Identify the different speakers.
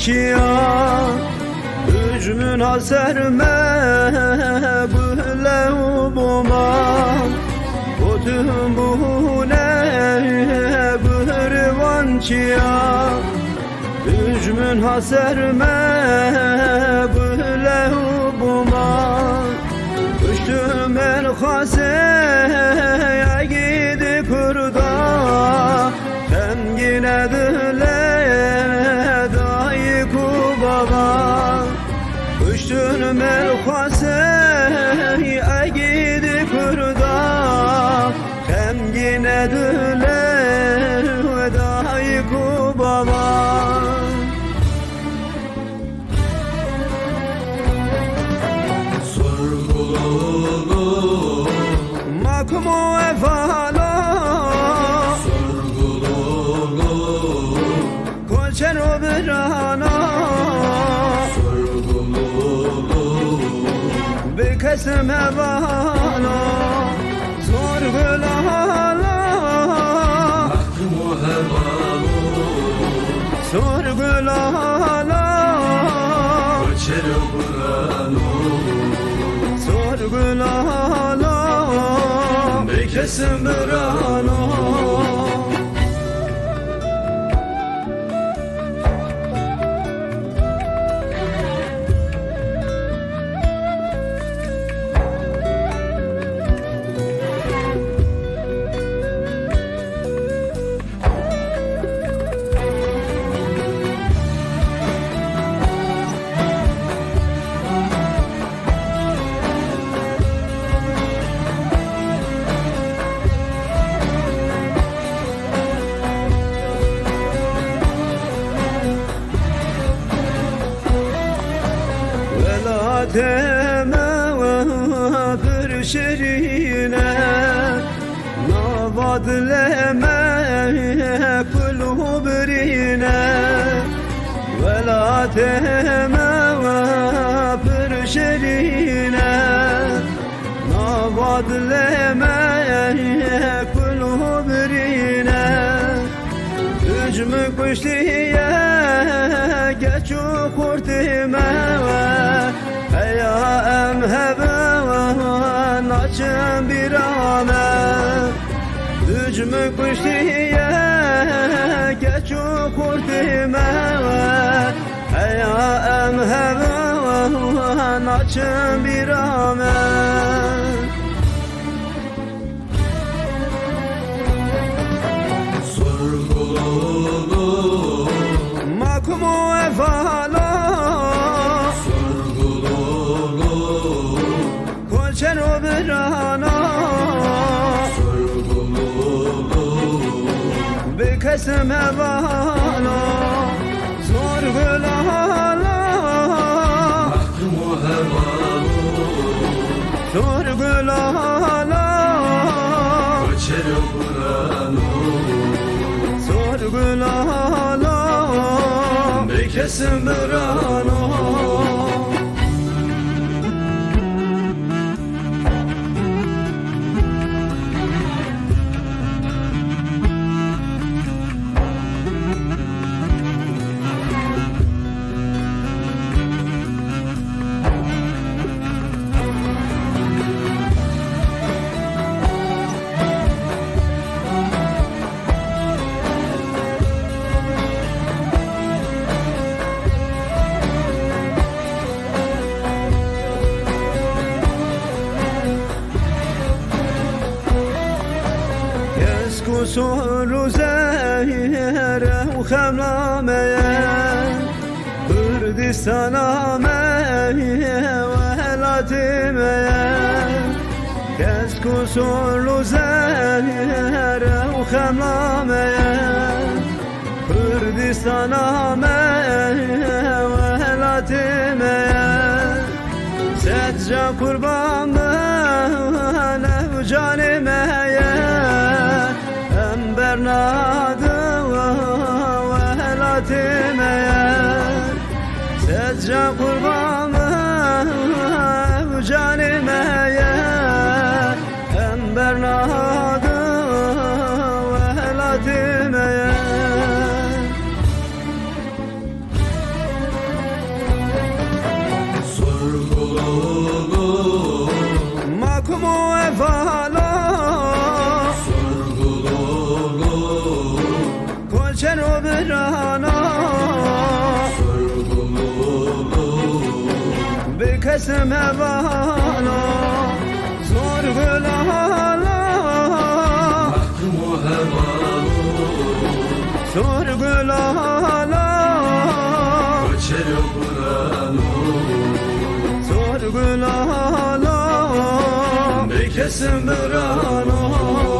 Speaker 1: çiya Hücmün haserme Bühle ubuma Otun buhune Bührivan çiya Hücmün haserme Bühle ubuma Düştüm el haseye Gidi kurda Temgine dile Dayı kubaba Düştüm el haseye Gidi kurda Temgine dile Dayı kubaba Makmu efala
Speaker 2: Sorgululu
Speaker 1: Kolçero birana
Speaker 2: Sorgululu
Speaker 1: Bir kesim evala Sorgulala
Speaker 2: Hakkımı hevalu
Speaker 1: Sorgulala
Speaker 2: Ölçeri buranu
Speaker 1: Sorgulala Bir kesim birana Deme bir şerine Navadleme kulübrine Vela deme bir şerine Navadleme kulübrine Hücmü kuşliye geç kurtime Ya emhebe naçım bir ame Hücmü kuşliye geç kurtime Ya emhebe naçım bir ame
Speaker 2: Sorgululu
Speaker 1: Makmu efala Kolçero birana
Speaker 2: Sorgululu
Speaker 1: Bir kesim evala Sorgulala
Speaker 2: Hakkımı hevalu
Speaker 1: Sorgulala
Speaker 2: Ölçeri buranu
Speaker 1: Sorgulala Bir kesim birana Kusuru zehre u khemlameye Kürdistan'a meye ve helatimeye Kes kusurlu zehre u khemlameye Kürdistan'a meye ve helatimeye Setce kurban bana canimeye Bernadı ve helatime Secce kurbanı canime Em bernadı ve helatime kesim hevalo sorgulala
Speaker 2: Mahkumu hevalu
Speaker 1: sorgulala
Speaker 2: Göçer Kur'an'u
Speaker 1: sorgulala
Speaker 2: Bekesim bir anu